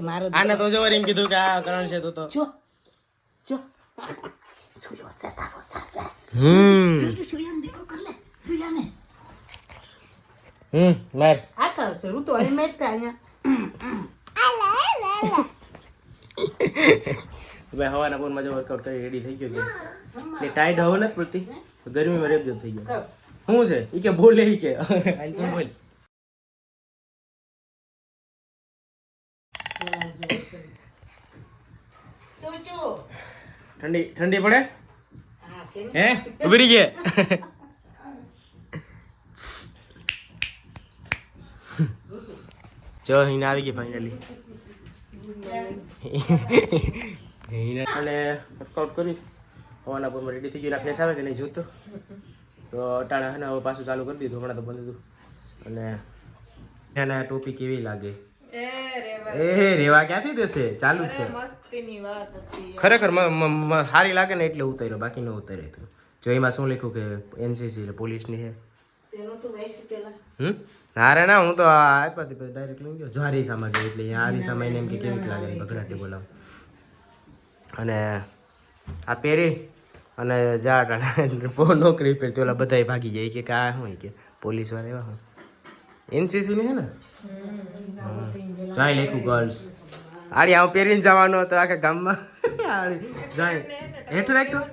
મારો આને તો જો એમ કીધું કે આ કરણ છે તો જો જો સુયો છે તારો સાસા જલ્દી સુયાને દેખો કર લે સુયાને માર આ કરશે હું તો અહીં મેટતા અહીંયા ભાઈ હવાના ફોનમાં જો વર્કઆઉટ કરી રેડી થઈ ગયો છે એટલે ટાઈટ હવે નથી પડતી ગરમીમાં રેબજો થઈ ગયો શું છે ઈ કે બોલે ઈ કે આઈ તો બોલ ઠંડી ઠંડી પડે હે ઉભી રહી છે જો હિના આવી ગઈ ફાઇનલી અને વર્કઆઉટ કરી હવાના પર રેડી થઈ ગયું ફેસ આવે કે નહીં જોતો તો અટાણા હે ને હવે પાછું ચાલુ કરી દીધું હમણાં તો બંધ હતું અને એના ટોપી કેવી લાગે એ રેવા ક્યાંથી દેશે ચાલુ જ છે ખરેખર સારી લાગે ને એટલે ઉતાર્યો બાકી ન ઉતારે તો જો એમાં શું લખ્યું કે એનસીસી એટલે પોલીસની છે ના ના હું તો આપ્યા હતી પછી ડાયરેક્ટ લઈ ગયો જો હારીસામાં ગયો એટલે અહીંયા હારીસામાં એને એમ કે કેવી લાગે બગડાટી બોલાવ અને આ પહેરી અને જા બહુ નોકરી પહેરતી ઓલા બધા ભાગી જાય કે આ શું કે પોલીસ વાળા એવા હું એનસીસી ની હે ને જાય લેખું ગર્લ્સ આડી આવું પહેરીને જવાનું હતું આખા ગામમાં જાય હેઠું રાખ્યું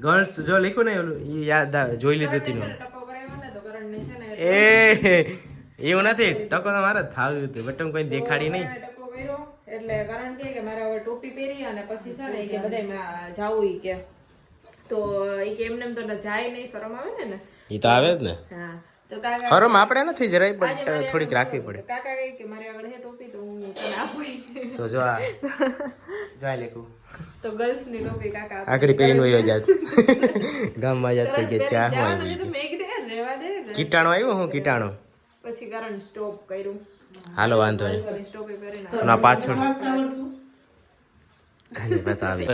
ગર્લ્સ જો લખ્યું ને ઓલું એ યાદ જોઈ લીધું હતું એ એવું નથી ટકો તો મારે થાવ્યું હતું બટ કોઈ દેખાડી નહીં એટલે કારણ કે મારે હવે ટોપી પહેરી અને પછી છે ને કે બધાય જાવું ઈ કે તો ઈ કે એમને તો જાય નહીં શરમ આવે ને ઈ તો આવે જ ને હા તો કાકા શરમ આપણે નથી જરાય બટ થોડીક રાખવી પડે કાકા કહે કે મારી આગળ હે ટોપી તો હું તને આપું તો જો આ જાય લેકું તો ગર્લ્સ ની ટોપી કાકા આગળ પહેરીને વયો જાત ગામમાં જાત થઈ ગયા ચા હોય તો મેં કીધું રેવા દે કીટાણો આવ્યો હું કીટાણો પછી કરણ સ્ટોપ કર્યું હાલો વાંધો નહીં સ્ટોપે કરીને પાછળ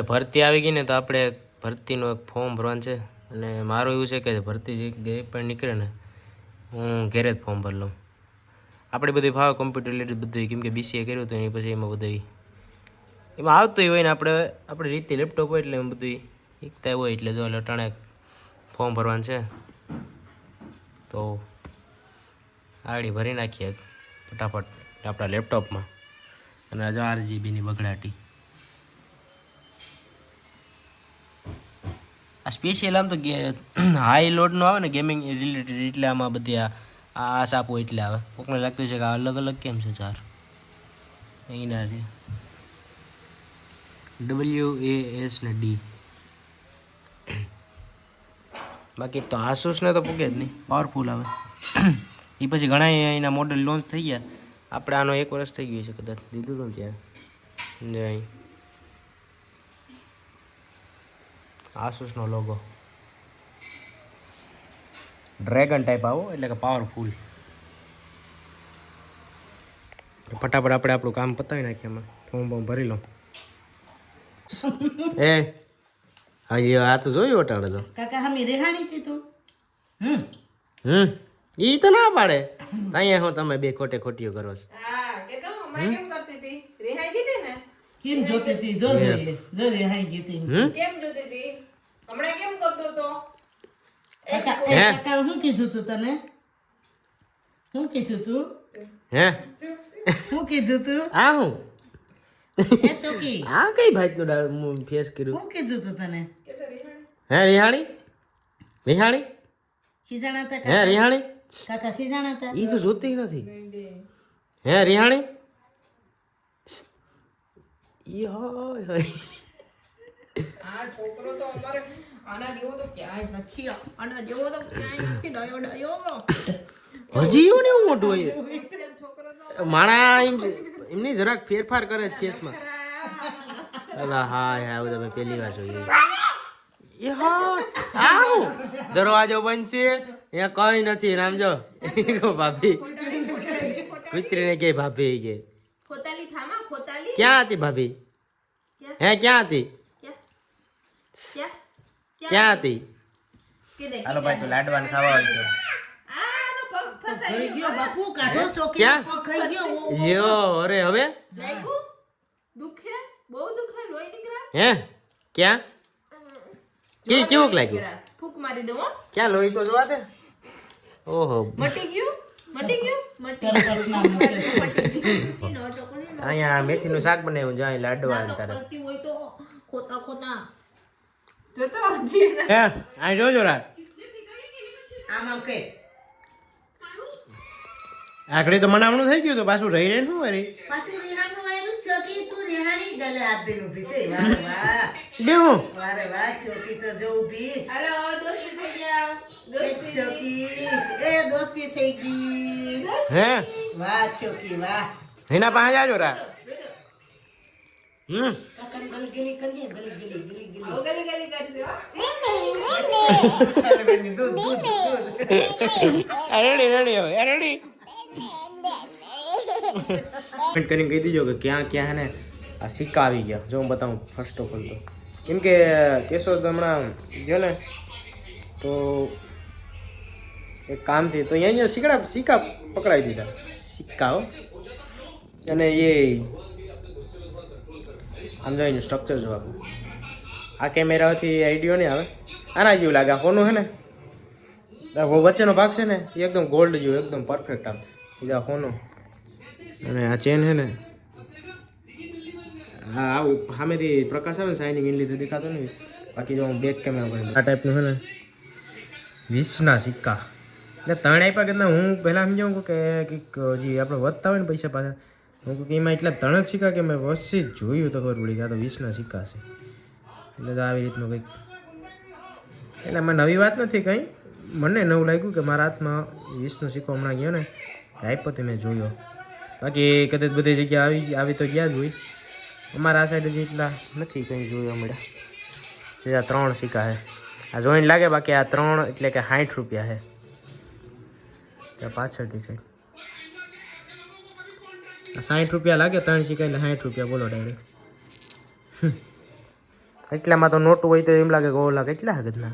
ભરતી આવી ગઈ ને તો આપણે ભરતીનું એક ફોર્મ ભરવાનું છે અને મારું એવું છે કે ભરતી જે પણ નીકળે ને હું ઘેરે જ ફોર્મ ભરી લઉં આપણે બધી ફાવે કોમ્પ્યુટર રિલેટેડ બધું કેમ કે બીસીએ કર્યું હતું એની પછી એમાં બધું એમાં આવતું હોય ને આપણે રીતે લેપટોપ હોય એટલે એમ બધું શીખતા હોય એટલે જો લટાણે ફોર્મ ભરવાનું છે તો આગળ ભરી નાખીએ ફટાફટ આપણા લેપટોપમાં અને જો RGBની બગડાટી આ સ્પેશિયલ આમ તો હાઈ લોડનો આવે ને ગેમિંગ રિલેટેડ એટલે આમાં બધી આ સાપો એટલે આવે કોકને લાગતું છે કે આ અલગ અલગ કેમ છે ચાર અહીંના છે WAS ને D બાકી તો આસુસ ને તો પૂગે જ નહીં પાવરફુલ આવે એ પછી ઘણા એના મોડેલ લોન્ચ થઈ ગયા આપણે આનો 1 વર્ષ થઈ ગયું છે કદાચ દીધું હતું ત્યારે જય આસુસનો લોગો ડ્રેગન ટાઈપ આવો એટલે કે પાવરફુલ ફટાફટ આપણે આપણું કામ પતાવી નાખીએ એમાં ફોર્મ બોર્મ ભરી લો એ હા આ તો જોયું અટાડે તો કાકા હમી રેહાણી હતી તું ઈ તો ના પાડે અહીંયા હું તમે બે ખોટે ખોટીઓ કરો છો હા કે તો હમણાં કેમ કરતી હતી રિહાઈ ગઈ ને કેમ જોતી હતી જો રેહાઈ ગઈ હતી કેમ જોતી હતી હમણાં કેમ કરતો તો કાકા શું કીધું તું તને શું કીધું તું હે શું કીધું તું આ હું એ સોકી આ કઈ ભાઈ ફેસ કર્યું શું કીધું તું તને હે રિહાણી રિહાણી ખીજાણા હતા હે રિહાણી કાકા ખીજાણા હતા ઈ તો જોતી નથી હે રિહાણી આ છોકરો તો અમારે આના જેવો તો ક્યાંય નથી આના જેવો તો ક્યાંય નથી ડાયો હજી એવું ને એવું મોટું હોય છોકરો તો માણા એમની જરાક ફેરફાર કરે છે ફેસમાં અલા હા હા તમે પહેલી વાર જોઈએ એ હા આવ દરવાજો બંધ છે અહીંયા કઈ નથી રામજો ભાભી કુતરીને કે ભાભી કે ખોતાલી થામા ખોતાલી ક્યાં હતી ભાભી હે ક્યાં હતી ક્યાં હતી હાલો ભાઈ તો લાડવાન ખાવા હોય તો ખાઈ ગયો બાપુ કાઢો ચોકી ક્યાં? ખાઈ ગયો યો અરે હવે લાગ્યું દુખે બહુ દુખે લોહી નીકળ્યા હે ક્યાં કેવું લાગ્યું ફૂક મારી દઉં હો. ક્યાં લોહી તો જોવા દે ઓહો મટી ગયું મટી અહીંયા મેથીનું શાક બનાવ્યું જાય લાડવા તારે કરતી હોય તો ખોતા ખોતા જોતો હજી હે આ જોજો રાત આમ આમ કે આખડી તો મનામણું થઈ ગયું તો પાછું રહી રહીને શું વળી પાછું રેહાનું આવ્યું ચોકી તું રેહાણી ગલે હાથ દઈને ઊભી છે વારે વાહ દેવું વારે વાહ ચોકી તો જો ઊભી છે. હાલો દોસ્તી થઈ ગયા એક ચોકી એ દોસ્તી થઈ ગઈ હે વાહ ચોકી વાહ એના પાસે જાજો રા કાકા ગલી કરીએ ગલી આવો ગલી ગલી કરશે હો. દૂધ દૂધ દૂધ રેડી રેડી હવે રેડી કમેન્ટ કરીને કહી દીજો કે ક્યાં ક્યાં હે ને આ સિક્કા આવી ગયા જો હું બતાવું ફર્સ્ટ ઓફ ઓલ તો કેમ કે કેશોદ હમણાં ગયો ને તો એક કામથી તો અહીંયા સિક્કા પકડાવી દીધા સિક્કાઓ અને એ આમ જો એનું સ્ટ્રક્ચર જો આપણું આ કેમેરાથી આઈડિયો નહીં આવે આના જેવું લાગે આ ફોનનું હે ને વચ્ચેનો ભાગ છે ને એ એકદમ ગોલ્ડ જેવું એકદમ પરફેક્ટ આમ બીજા ફોનો અને આ ચેન છે ને હા આવું સામેથી પ્રકાશ આવે ને શાઇનિંગ એની લીધે દેખાતો નહીં બાકી જો હું બેક કેમેરા પર આ ટાઈપનું છે ને 20ના સિક્કા એટલે 3 આપ્યા કે હું પહેલાં સમજાવું કે કંઈક હજી આપણે વધતા હોય ને પૈસા પાછા હું કહું કે એમાં એટલા 3 જ સિક્કા કે મેં વચ્ચે જોયું તો ખબર પડી કે આ તો 20ના સિક્કા છે એટલે તો આવી રીતનું કંઈક એટલે આમાં નવી વાત નથી કંઈ મને નવું લાગ્યું કે મારા હાથમાં 20નો સિક્કો હમણાં ગયો ને આપ્યો તે મેં જોયો બાકી કદાચ બધી જગ્યા આવી તો ગયા જ હોય અમારા આ સાઈડ હજી એટલા નથી કંઈ જોયો મળ્યા આ 3 સિક્કા છે આ જોઈને લાગે બાકી આ 3 એટલે કે 60 રૂપિયા છે ત્યાં પાછળથી સાઈડ 60 રૂપિયા લાગે 3 સિક્કા એટલે 60 રૂપિયા બોલો ડાયરેક્ટ એટલામાં તો નોટ હોય તો એમ લાગે કે ઓલા કેટલા હગતના